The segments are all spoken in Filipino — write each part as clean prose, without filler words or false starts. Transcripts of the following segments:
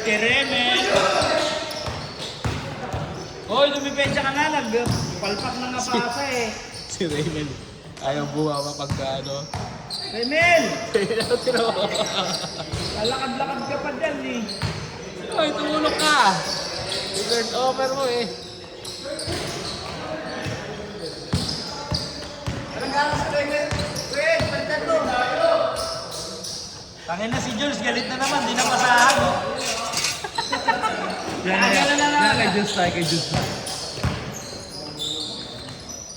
Remel. Hoy, lumipensya ka na. Nagpalpak na nga pasa eh. Si Raymond. Ayaw bumawa pagka ano. Remel! Lalakad-lakad ka pa dyan eh. Ay, tumulong ka. I-turn over mo eh. Anong ganas ka Remel? Wait, balitan to. Tangin na si Jules, galit na naman. Di na pasahan. Yan, kay Jules tayo, kay Jules tayo.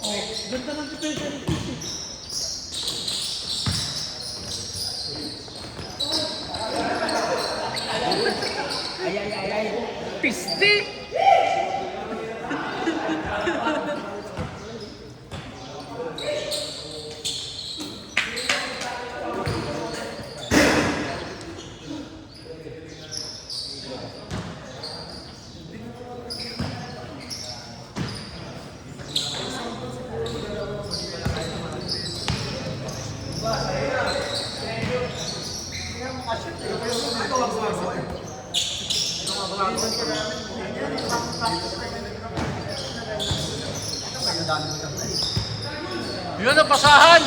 Oh, ganda ng depensa ni Jules. Ay. Pisti! Yun ang pasahan!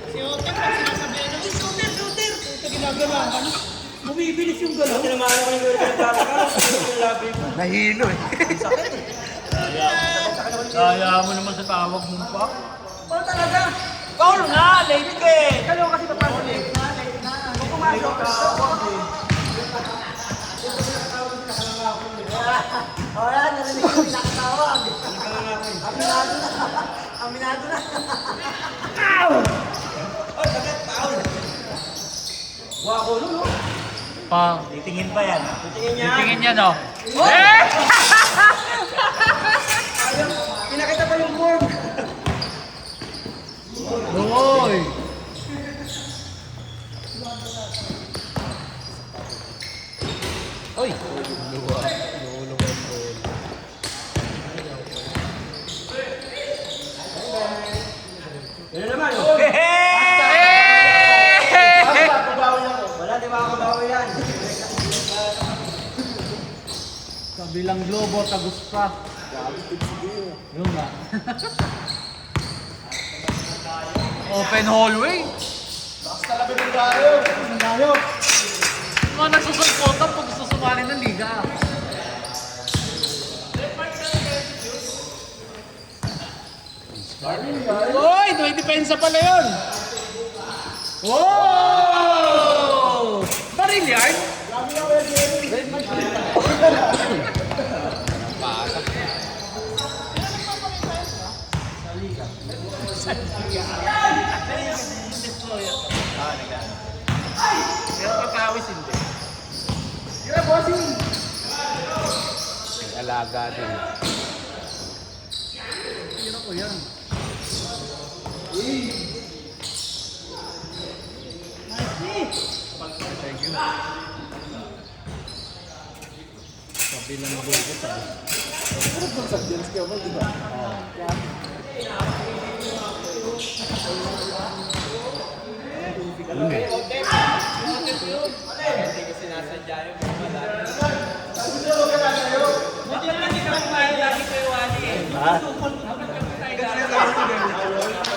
Si Oter, pag sinasabihan na, Shooter! Ito ginagawa ka na. Bumibilis yung galaw. Tinamahan ako yung galaw. Nahilo eh. Kaya mo naman sa tawag mo pa. Paul talaga? Paul nga! Late ka eh! Kalaw kasi papasok late na. Kung pumasok ka, wala, narinig ko pinakatawag. Aminado na. Ow! Oy, bakit Paul? Wako no? Pa. Titingin pa yan. Titingin niya no? Eh! Pinakita pa yung form. Hoy! Oy! Yan naman. Wala, di makakabawi yan. Kabilang globo, tagus pa. Yun nga. Open hallway! Basta labi ng gayo. Ng gayo. Mga nagsusulpotan pag gusto sumali ng liga. Uy! May depensa pala yun! Wow! Baril yard? Pero pagkawis hindi. Tira, bossing! Alaga din. Tira ko yan. Thank you. Kabilang globo, tagus. Sa James Campbell, di ba?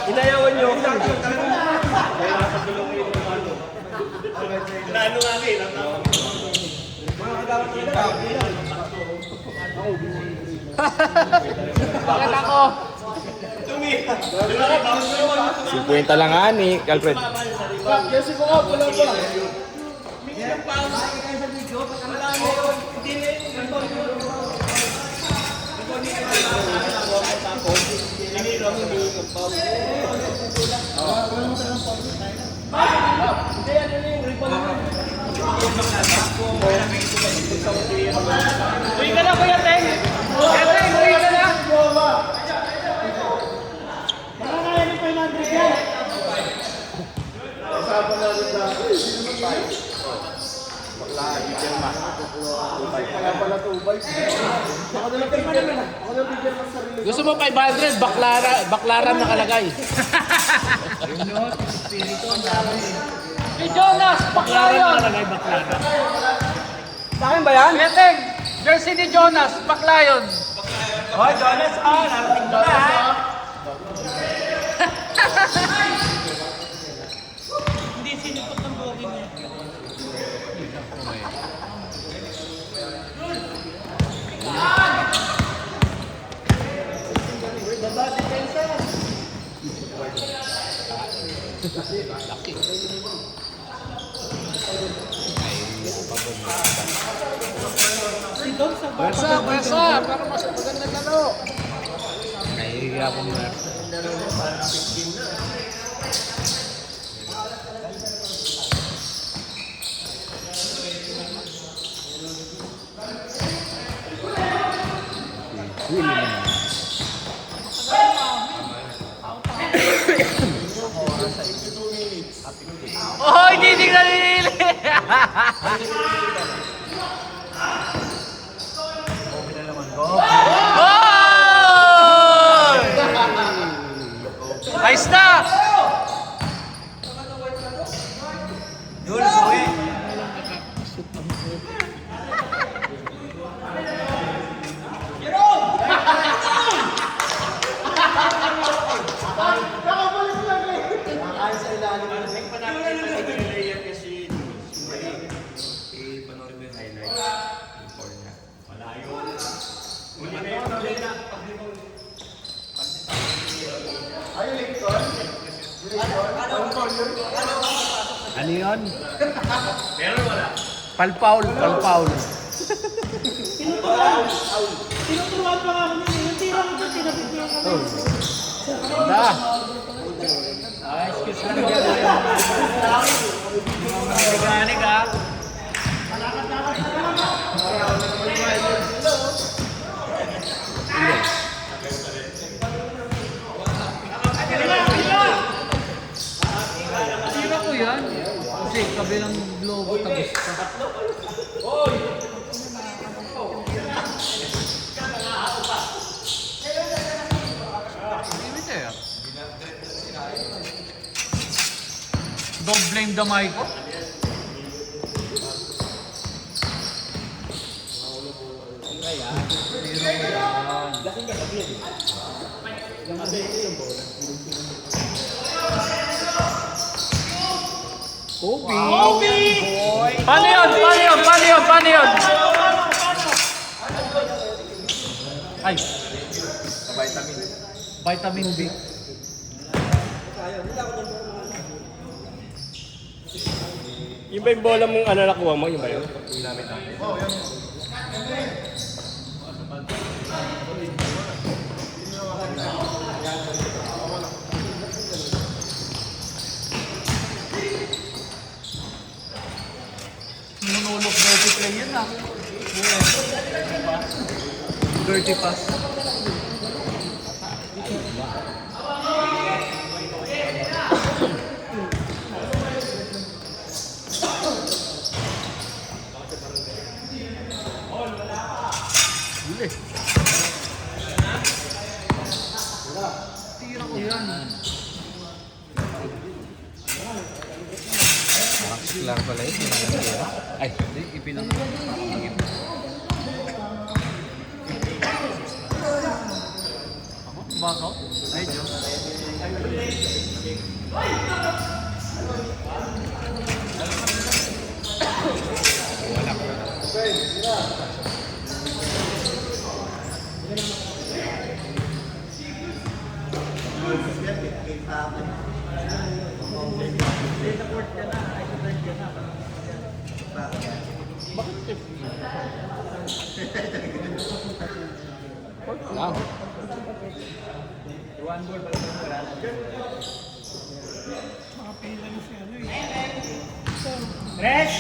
Inayawan niyo. Lalo nga rin. Bakit ako? 50 lang nga ni Alfred. Kasi ko nga, wala pa. Minimum pa ako nakikita sa video. Wala mo yun. Hindi na yun. Uy ka na, Kuya Teng! Kuya Teng, uy ka na! Baka kaya ni 500 yan! Usapan natin na. Bakla, teacher ma. Kaya pala 2 bikes. Ako na lang teacher na. Ako na teacher ng sarili. Gusto mo 500, baklaran nakalagay. Yun yun, espiritu ang dami. Si Jonas, Baklayon! Sa akin ba yan? Beteng, jersey ni Jonas, Baklayon. Oh, Jonas, narating ko na. Hindi sinipot ng bogey mo. Si Dom sa Pwersa, para mas maganda laro. Nahihiya ko na. Oh, hindi ka nilili! Goal! Ayos na! Yun, suwi. Ano yun? Meron wala? Palpaul. Tinuturuan pa nga ako nila. Yung tira ko doon, tinapitiyan ko. Ganda. Excuse lang dyan. Mga mekanik ha. Tira ko yan. Kasi kabilang globo tapos pa. Don't blame the mic. Kobe! Paano yun? Ay! Vitamin B. Yung ba yung bola mong nakuha mo? Yung ba yun? Yung gamit natin. Nunulok dirty play yun ah. Dirty pass. Tira ko yan. Lang pala yun. Ay, hindi. Ipinang. Ako? Bako? Ay, Diyos. Lang. Makapila na siya. Ano eh. Fresh!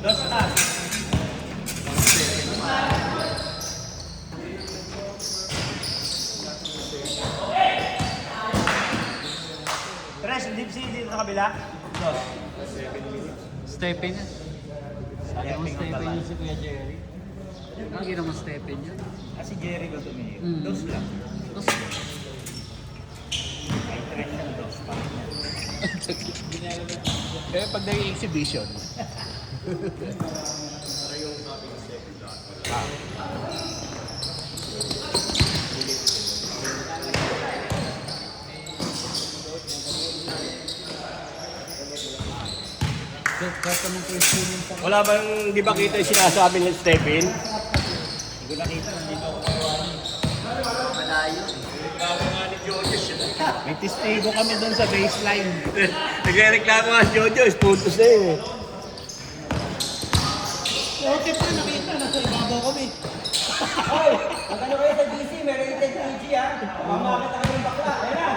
Dos taas. Fresh, hindi dito sa kabila. Dos. Stepin yan. Sabi mo Stepin yun si Kuya Jerry. Lagi naman Stepin yun. Si Jerry ko tumingin. Mm. Dos lang. Tapos, Ay, fresh ang dos pa. Kaya pag naging exhibition, Tatanong ko yung swimming sa Wala bang, di ba kita yung sinasabi ni Stephen? Hindi ko nakita, nandito ako malayo. may testigo kami doon sa baseline. Nagre-reklamo nga si Jojo, puntos na yun eh. Okay pa, nakita. Nasa ibabaw kami. Ang ano kayo sa GC, meron yung technology ha. Mamakita kami ng bakla. Ayan na.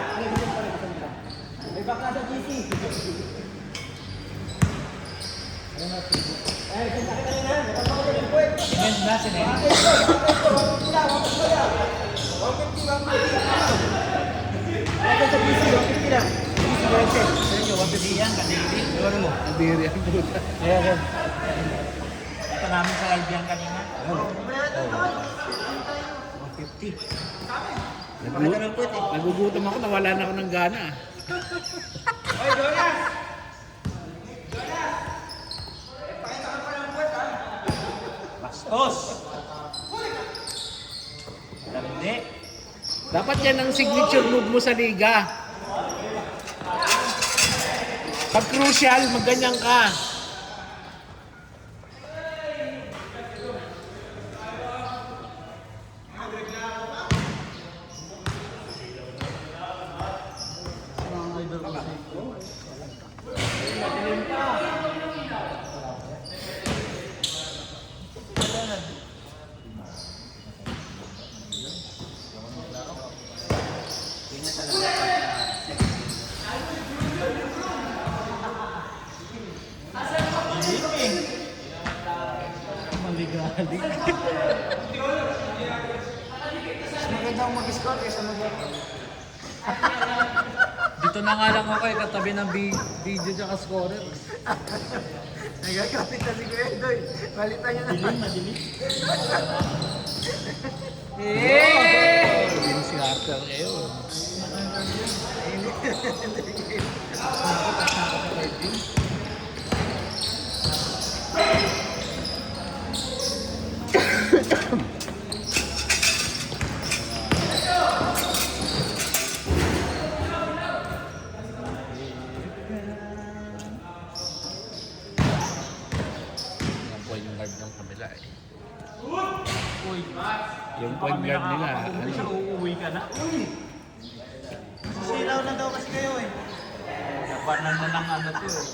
May bakla sa GC. Eh, senta kita rin ha. Nakapako ko ng puwet. Cement na, cement. Bakit sa GC, 150 lang. GC, 150. Sir, yung wabi yan, kadiri. Ano mo? Nadiri ang puta. Ayan. Ito namin sa live yan kanina. 150. Pakita ng puwet eh. Nagugutom ako, nawala na ako ng gana. Oy, Jonas! Bastos! Landi. Dapat yan ang signature move mo sa liga. Pag crucial, magganyan ka. Maligalig. Magandang mag-score kaysa Dito na nga lang ako eh, katabi ng video tsaka scorer. Nagkakapit na si Kuya Doy. Balitan niya na. Madilim. Yung si Arthur ngayon. Yung point guard ng kabila eh. Uy, Yung point guard nila. hindi siya uuwi ka na. Silaw na daw kasi kayo eh. Labanan na ng ano to eh.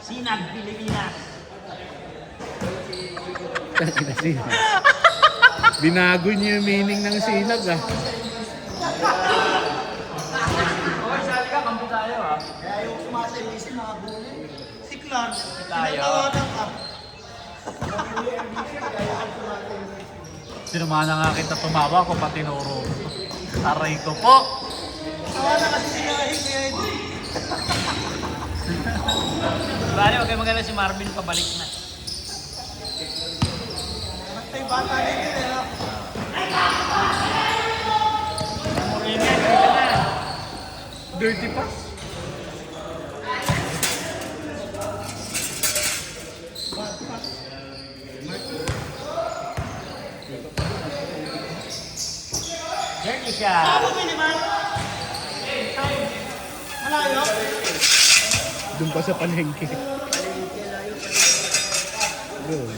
Sinag Pilipinas. Binago niyo yung meaning ng sinag ah. Okay, sabi ka, kampi tayo ah. Kaya yung sumasalisin, nakabuli. Si Clark, Tayo. tinatawanan ka. Sinumana nga kita tumawa ko pati tinuro. Aray ko po. Tawa na kasi si Kuya Eddie. Bale, huwag kayo maganda si Marvin, pabalik na. Matay bata din yun eh. no? Ingat, dito na. Dirty pass. Dirty siya. Saan mo piniman? Malayo? Doon pa sa palengke. Doon.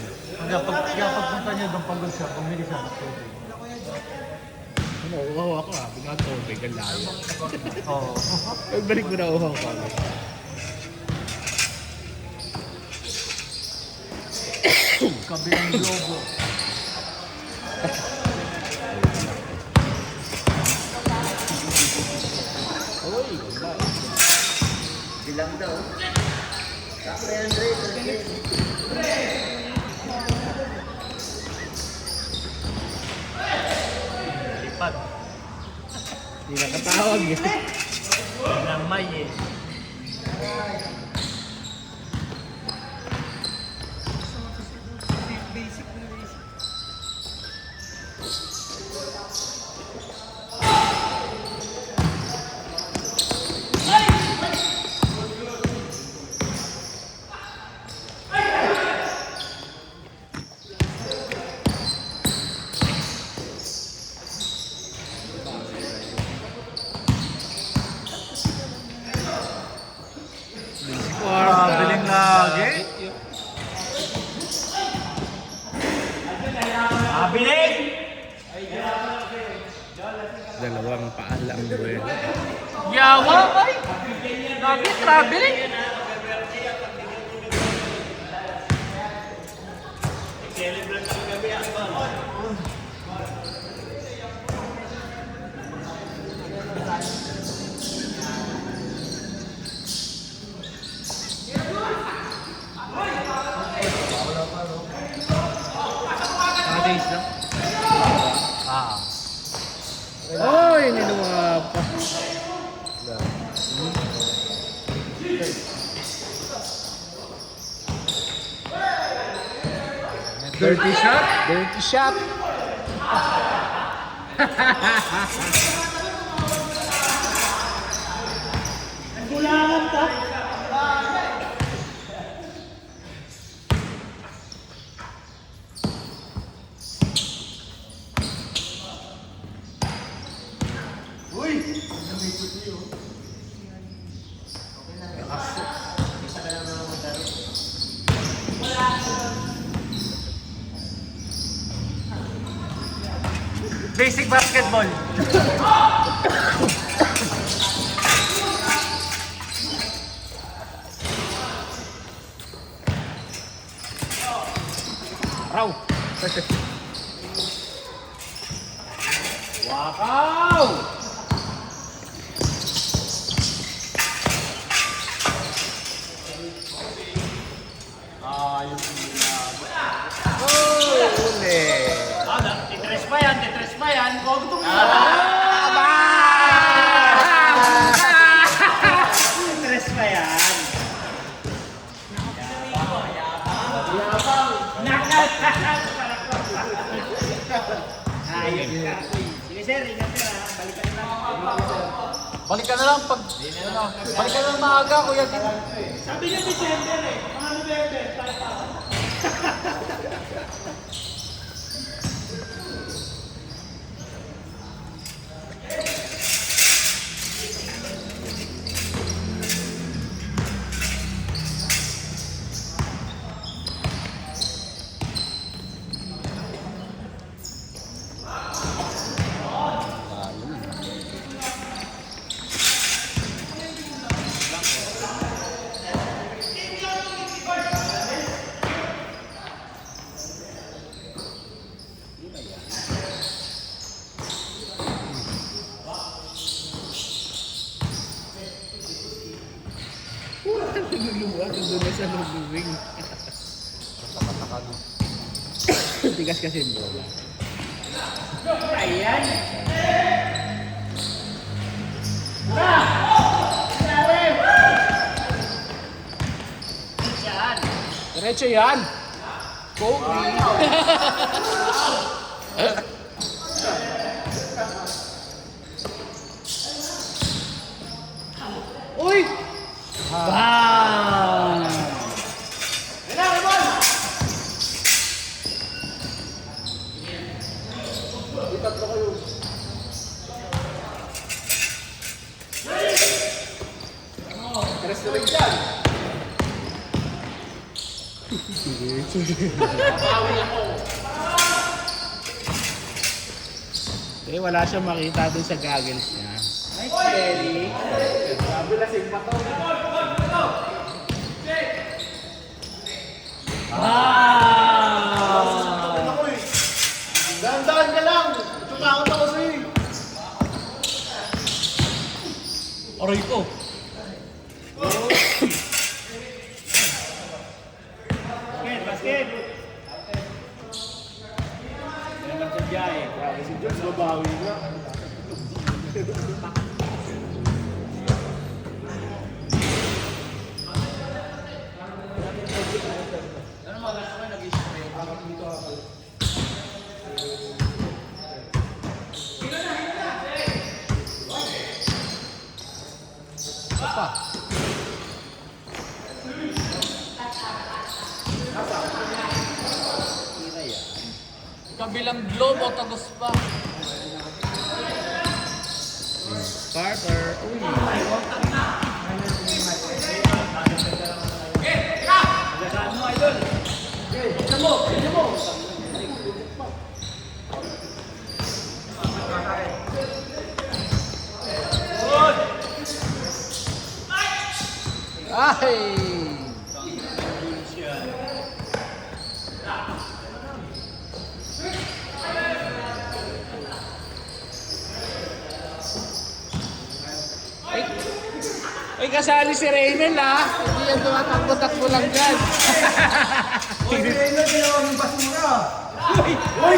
Pagpunta niya doon pagod siya, pumili siya ng tubig. Ano, uhaw ako ah. Bigla tubig, ang layo. Oo. Pagbalik mo na uhaw ko. Kabilang globo. Uy, ganda. Bilang daw. Tapos Andre. Lipad. Hindi nakatawag eh. Ng may eh. Basic na basic. dalawang paalang buwelo. Yawa, ay! Lagi traveling! Mga days lang? Ah. Oy, niluwa pa. Dirty shot? Dirty shot. Kulangan ka. Basic basketball. Raw. Wakaw! Titres pa yan, titres pa yan. Huwag itong Tres pa yan. Ayun ka. Sige sir, ingat sir ha. Balikan na lang. Balik ka na lang pag... Ano, balik ka na lang maaga, Kuya Tito. Sabi niya December eh. Mga November, tayo pa. Nagluwa, doon na sa lubing. Tigas kasi yung bola. Ayan. Diretso yan. Kobe. Uy! Bang! Eh, wala siyang makita dun sa goggles niya. Nice, Jerry. Dahan-dahan ka lang! Tutakot ako sa'yo. Aray ko. Basket, basket. Yan naman sa Jai. Grabe si Jones, babawi na. Kabilang globe o tagos pa. Carter. Uy. kasali si Raynel ha. Hindi yan tumatakbo-takbo lang dyan. Oy, si Raynel, ginawa ng basura. Hoy!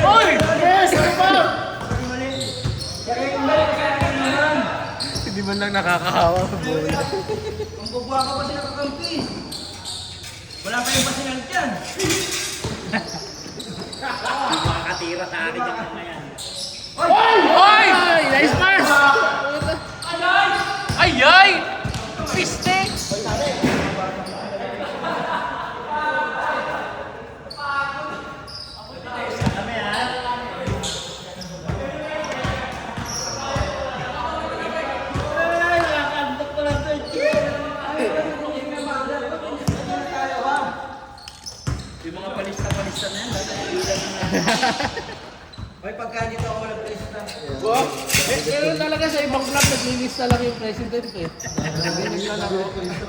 Hoy! Yes! Ano ba? Si Raynel, kasalanan naman. Hindi man lang nakakahawa sa bola. Ang bubwa ka pa sila kakampi. Wala pa yung pasinal dyan. Makakatira sa akin dyan na yan. Hoy! Nice pass! Ay! Ay! Piste! Ay, nakakandok ko lang ito. Yung mga palista-palista na yan, ilan na. May pagka dito ako nag-lista. Pero talaga sa ibang club, naglilista lang yung president eh.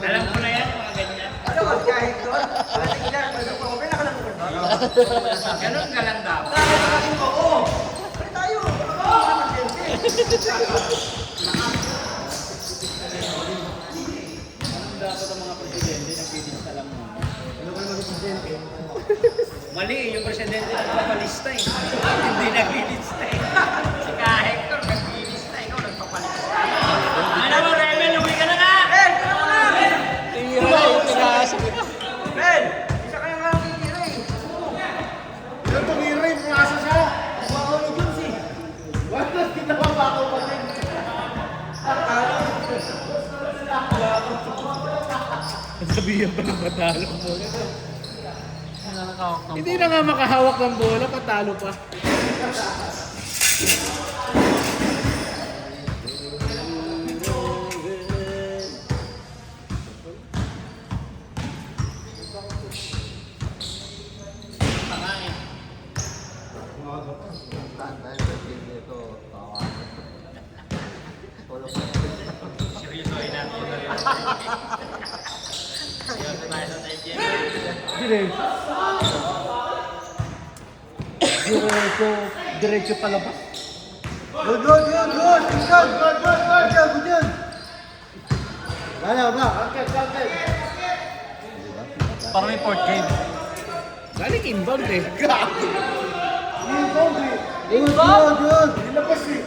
Alam ko na yan, mga ganyan. Ano ba, kahit doon? Pwede lang, pwede pa. Okay na ka lang doon. Ganun ka lang dapat. Bakit nakakin ko? Oo. Pwede tayo. Oo, naman Dapat ang mga presidente, nagpipista lang mo. Mali, yung presidente nagpapalista eh. Hindi naglilista eh. Si Ka-Hector naglilista, ikaw nagpapalista. Ano mo, Rebel? Uwi ka na nga! Ben, ano mo na? Ben! Tira eh, tinasok ito. Ben! Isa kaya nga ang titira eh. Ilan tumira yung pumasa siya? Bako ni Jules eh. Wala, ginawa pa ako pa din. Sabihan pa ng patalo mo. Hindi na nga makahawak ng bola, patalo pa. Diretso palabas. Good, good, good, good. Good, good, good, good, good, good. Wala ba? Parang may port game. Galing inbound eh. Good, good, good. Nilabas eh.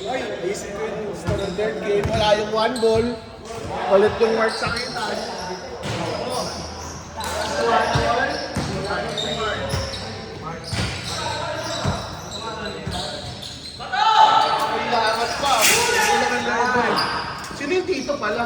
Ay, isip ko yung standard game. Wala yung one ball. Ulit yung mark sa kita. Kailangan pa. Kailangan na ito eh. Sino yung tito pala?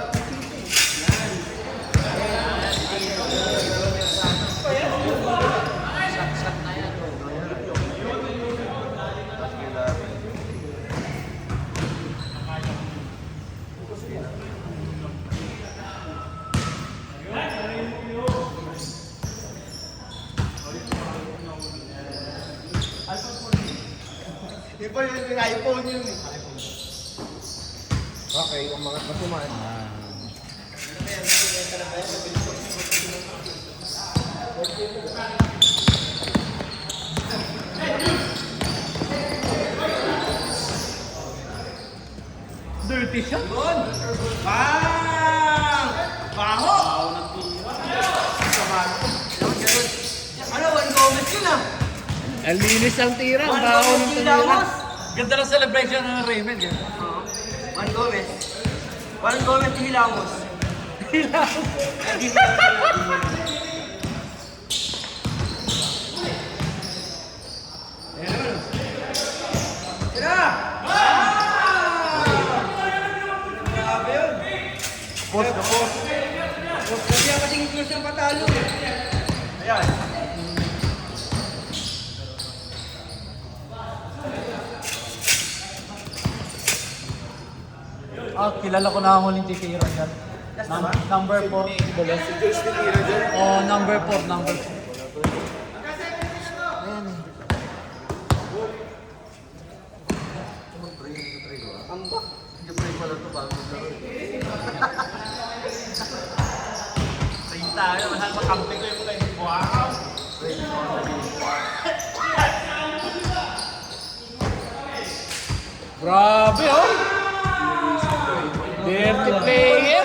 Iba yung iPhone yun eh. Okay, umangat na kumain. Dirty shot. Bang! Baho! Ano, Juan Gomez yun ah. Ang linis ang tira, ang Juan baho Gomez ng tira. Hilamos. Ganda ng celebration ng Raymond. Eh. Juan Gomez. Juan Gomez Hilamos. Tira! Grabe yun. Post na post. Post kasi ang kasing close ng patalo. Ayan. Ah, kilala ko na ang huling titira dyan. Number 4. Oh, number 4, number 4. Tayo, mahal makampi ko yung mga wow. Grabe, oh. Dirty player.